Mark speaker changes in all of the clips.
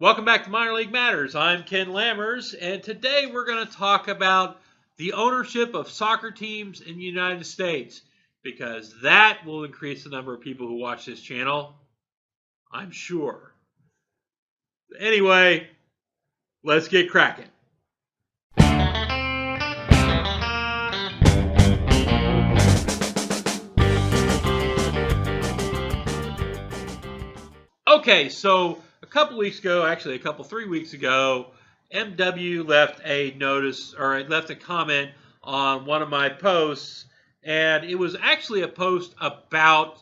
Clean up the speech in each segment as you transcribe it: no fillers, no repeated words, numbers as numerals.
Speaker 1: Welcome back to Minor League Matters. I'm Ken Lammers, and today we're going to talk about the ownership of soccer teams in the United States, because that will increase the number of people who watch this channel, I'm sure. Anyway, let's get cracking. Okay, so a couple weeks ago, actually 3 weeks ago, MW left a notice, or left a comment on one of my posts, and it was actually a post about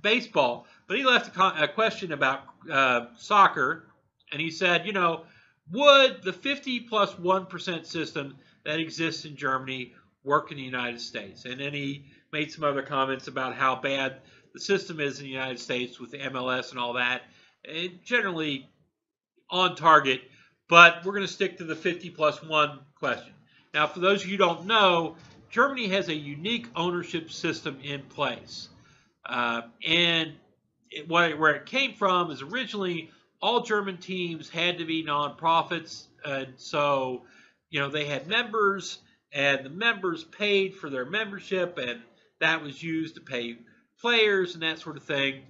Speaker 1: baseball, but he left a question about soccer, and he said, would the 50 plus 1% system that exists in Germany work in the United States? And then he made some other comments about how bad the system is in the United States with the MLS and all that. And generally on target, but we're going to stick to the 50 plus 1 question. Now, for those of you who don't know, Germany has a unique ownership system in place. Where it came from is originally all German teams had to be nonprofits. And so, they had members, and the members paid for their membership, and that was used to pay players and that sort of thing.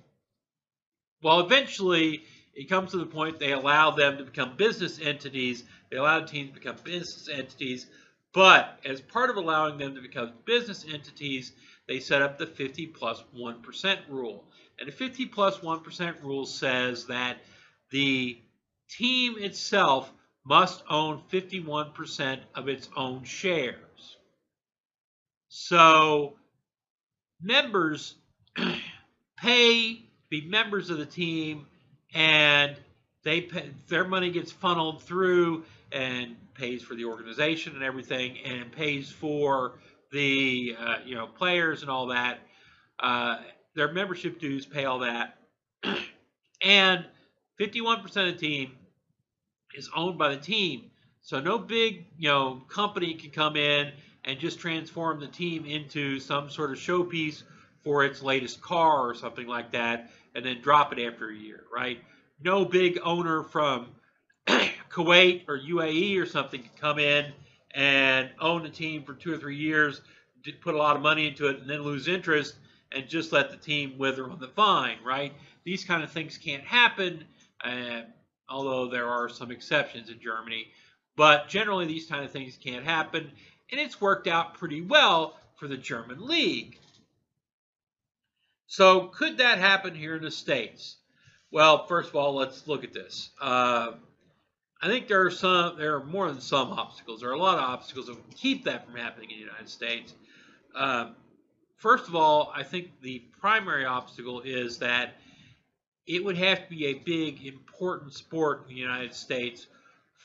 Speaker 1: Well, eventually, it comes to the point they allow them to become business entities. They allow teams to become business entities. But as part of allowing them to become business entities, they set up the 50 plus 1% rule. And the 50 plus 1% rule says that the team itself must own 51% of its own shares. So members pay to be members of the team, and their money gets funneled through and pays for the organization and everything, and pays for the players and all that. Their membership dues pay all that, and 51% of the team is owned by the team. So no big company can come in and just transform the team into some sort of showpiece for its latest car or something like that, and then drop it after a year, right? No big owner from Kuwait or UAE or something can come in and own the team for 2 or 3 years, put a lot of money into it, and then lose interest and just let the team wither on the vine, right? These kind of things can't happen, although there are some exceptions in Germany. But generally, these kind of things can't happen, and it's worked out pretty well for the German league. So could that happen here in the States? Well, first of all, let's look at this. I think there are more than some obstacles. There are a lot of obstacles that will keep that from happening in the United States. First of all, I think the primary obstacle is that it would have to be a big, important sport in the United States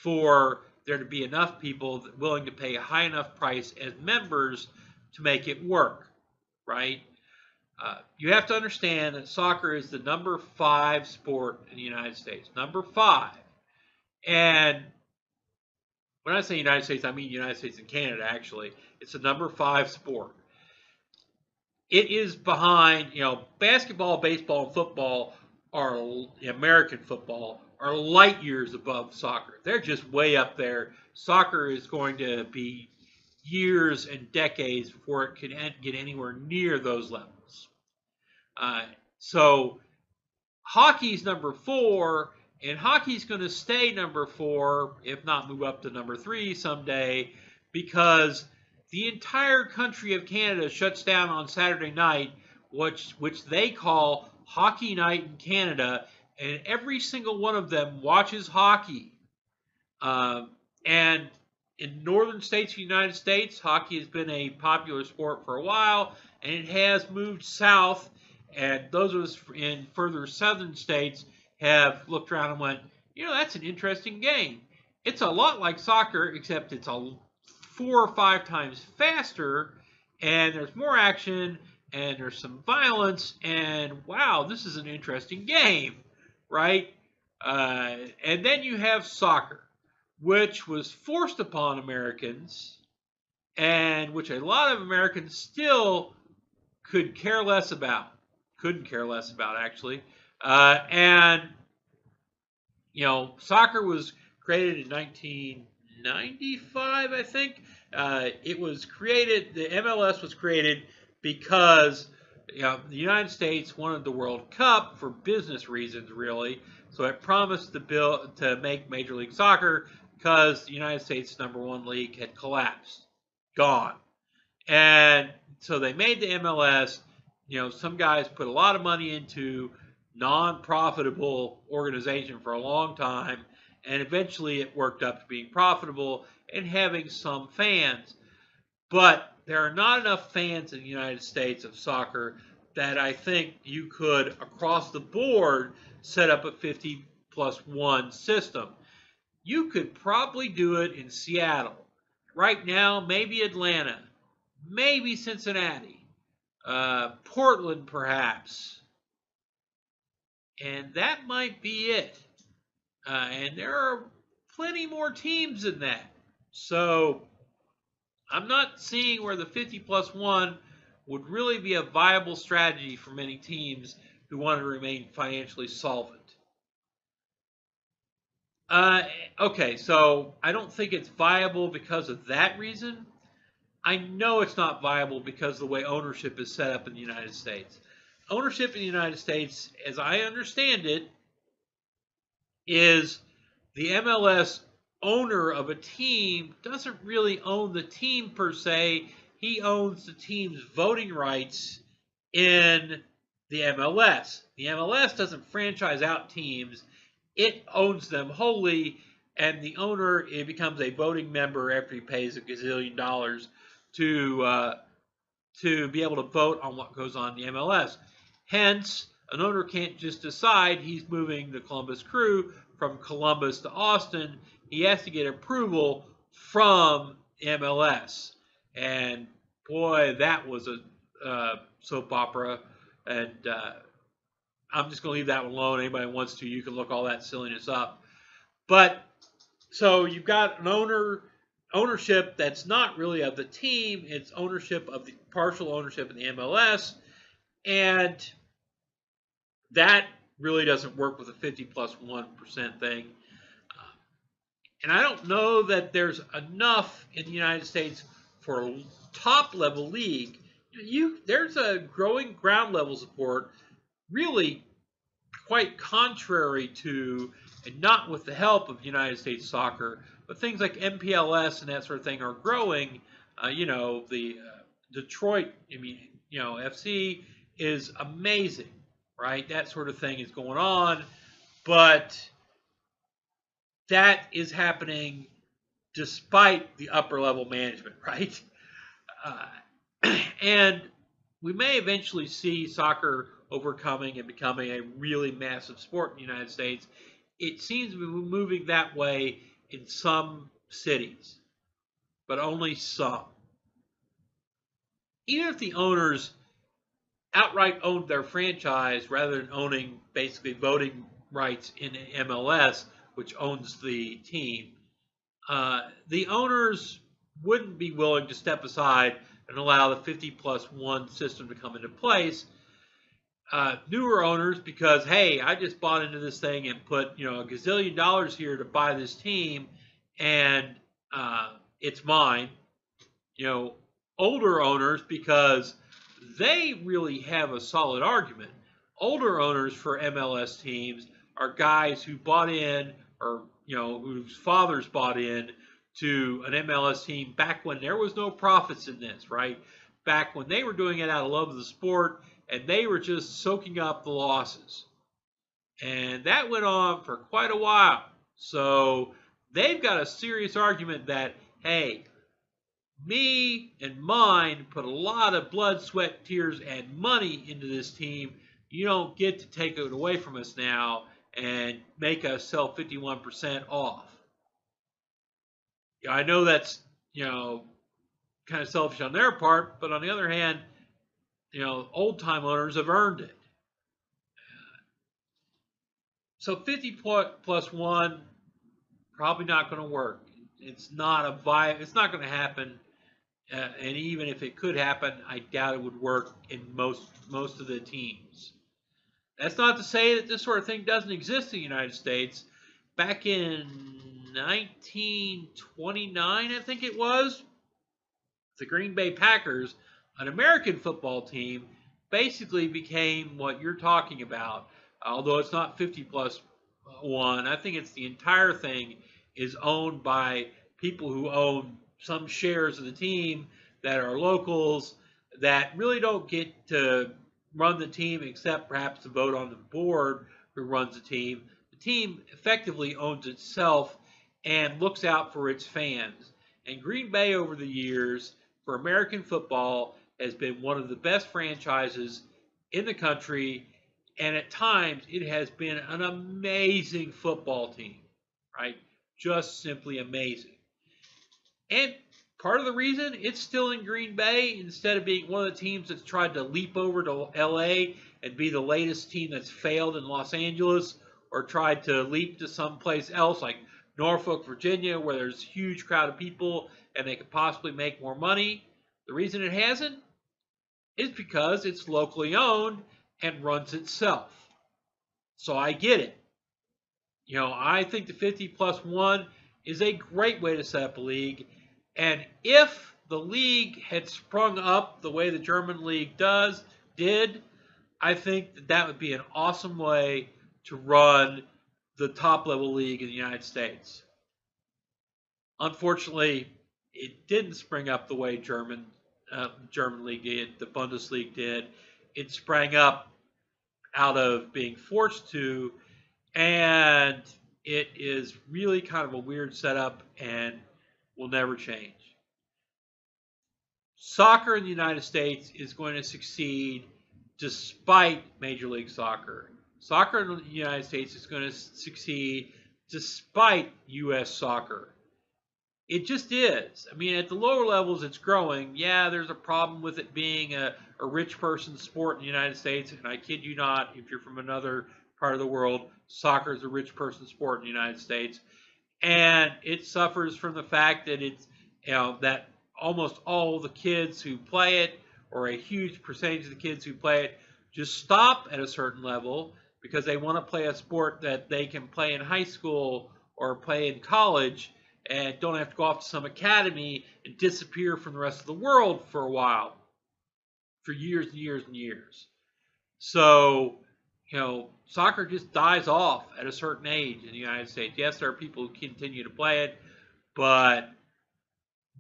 Speaker 1: for there to be enough people willing to pay a high enough price as members to make it work, right? You have to understand that soccer is the number 5 sport in the United States. Number 5. And when I say United States, I mean United States and Canada, actually. It's the number 5 sport. It is behind, basketball, baseball, and football American football are light years above soccer. They're just way up there. Soccer is going to be years and decades before it can get anywhere near those levels. So hockey's number 4, and hockey's going to stay number 4, if not move up to number 3 someday, because the entire country of Canada shuts down on Saturday night, which they call Hockey Night in Canada, and every single one of them watches hockey. And in northern states of the United States, hockey has been a popular sport for a while, and it has moved south, and those of us in further southern states have looked around and went, that's an interesting game. It's a lot like soccer, except it's 4 or 5 times faster, and there's more action, and there's some violence, and wow, this is an interesting game, right? And then you have soccer, which was forced upon Americans, and which a lot of Americans still couldn't care less about, actually. And Soccer was created in 1995, I think. It was created, the MLS was created because the United States wanted the World Cup for business reasons, really. So it promised to make Major League Soccer because the United States #1 league had collapsed, gone. And so they made the MLS. Some guys put a lot of money into non-profitable organization for a long time, and eventually it worked up to being profitable and having some fans. But there are not enough fans in the United States of soccer that I think you could, across the board, set up a 50+1 system. You could probably do it in Seattle. Right now, maybe Atlanta, maybe Cincinnati, Portland perhaps. And that might be it. And there are plenty more teams than that. So I'm not seeing where the 50+1 would really be a viable strategy for many teams who want to remain financially solvent. Okay, so I don't think it's viable because of that reason. I know it's not viable because of the way ownership is set up in the United States. Ownership in the United States, as I understand it, is the MLS owner of a team doesn't really own the team per se. He owns the team's voting rights in the MLS. The MLS doesn't franchise out teams. It owns them wholly, and the owner, it becomes a voting member after he pays $1 gazillion to be able to vote on what goes on in the MLS. Hence, an owner can't just decide he's moving the Columbus Crew from Columbus to Austin. He has to get approval from MLS. And boy, that was a soap opera. And I'm just going to leave that one alone. Anybody wants to, you can look all that silliness up. But so you've got an ownership that's not really of the team. It's ownership of the partial ownership in the MLS. And that really doesn't work with a 50+1% thing. And I don't know that there's enough in the United States for a top-level league. There's a growing ground level support, really quite contrary to, and not with the help of United States soccer, but things like MPLS and that sort of thing are growing. The Detroit, FC is amazing, right? That sort of thing is going on, but that is happening despite the upper level management, right? And we may eventually see soccer overcoming and becoming a really massive sport in the United States. It seems to be moving that way in some cities, but only some. Even if the owners outright owned their franchise rather than owning basically voting rights in MLS, which owns the team, the owners wouldn't be willing to step aside and allow the 50+1 system to come into place. Newer owners, because, hey, I just bought into this thing and put, $1 gazillion here to buy this team, and it's mine. Older owners, because they really have a solid argument. Older owners for MLS teams are guys who bought in, or whose fathers bought in to an MLS team back when there was no profits in this, right? Back when they were doing it out of love of the sport, and they were just soaking up the losses. And that went on for quite a while. So they've got a serious argument that, hey, me and mine put a lot of blood, sweat, tears, and money into this team. You don't get to take it away from us now and make us sell 51% off. I know that's, kind of selfish on their part, but on the other hand, old-time owners have earned it. So 50+1, probably not going to work. It's not it's not going to happen. And even if it could happen, I doubt it would work in most of the teams. That's not to say that this sort of thing doesn't exist in the United States. back in 1929, I think it was, the Green Bay Packers, an American football team, basically became what you're talking about. Although it's not 50+1, I think it's the entire thing is owned by people who own some shares of the team that are locals that really don't get to run the team except perhaps to vote on the board who runs the team. The team effectively owns itself and looks out for its fans. And Green Bay over the years for American football has been one of the best franchises in the country, and at times it has been an amazing football team, right? Just simply amazing. And part of the reason it's still in Green Bay instead of being one of the teams that's tried to leap over to LA and be the latest team that's failed in Los Angeles or tried to leap to someplace else like Norfolk, Virginia, where there's a huge crowd of people and they could possibly make more money. The reason it hasn't is because it's locally owned and runs itself. So I get it. You know, I think the 50+1 is a great way to set up a league. And if the league had sprung up the way the German league did, I think that that would be an awesome way to run the top level league in the United States. Unfortunately, it didn't spring up the way German league did, the Bundesliga did. It sprang up out of being forced to, and it is really kind of a weird setup and will never change. Soccer in the United States is going to succeed despite Major League Soccer. Soccer in the United States is going to succeed despite U.S. soccer. It just is. I mean, at the lower levels, it's growing. Yeah, there's a problem with it being a rich person's sport in the United States, and I kid you not, if you're from another part of the world, soccer is a rich person's sport in the United States. And it suffers from the fact that it's, you know, that almost all the kids who play it, or a huge percentage of the kids who play it, just stop at a certain level because they want to play a sport that they can play in high school or play in college and don't have to go off to some academy and disappear from the rest of the world for a while, for years and years and years. So, you know, soccer just dies off at a certain age in the United States. Yes, there are people who continue to play it, but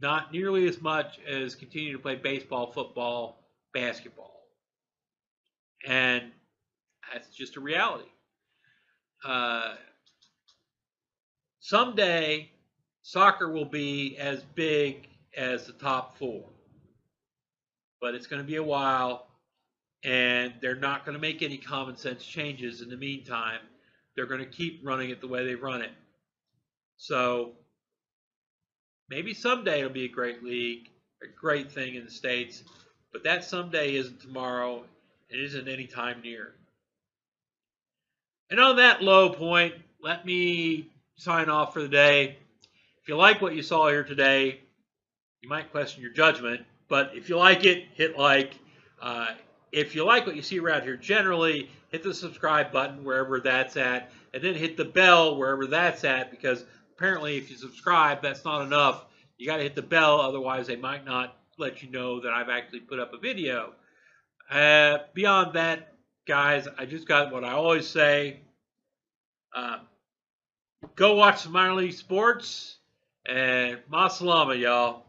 Speaker 1: not nearly as much as continue to play baseball, football, basketball. And that's just a reality. Someday, soccer will be as big as the top four. But it's going to be a while, and they're not going to make any common sense changes in the meantime. They're going to keep running it the way they run it. So maybe someday it'll be a great league, a great thing in the States, but that someday isn't tomorrow. It isn't any time near. And on that low point, let me sign off for the day. If you like what you saw here today, you might question your judgment, but if you like it, hit like. If you like what you see around here generally, hit the subscribe button wherever that's at, and then hit the bell wherever that's at, because apparently if you subscribe, that's not enough. You got to hit the bell, otherwise they might not let you know that I've actually put up a video. Beyond that, guys, I just got what I always say. Go watch some minor league sports, and ma salama, y'all.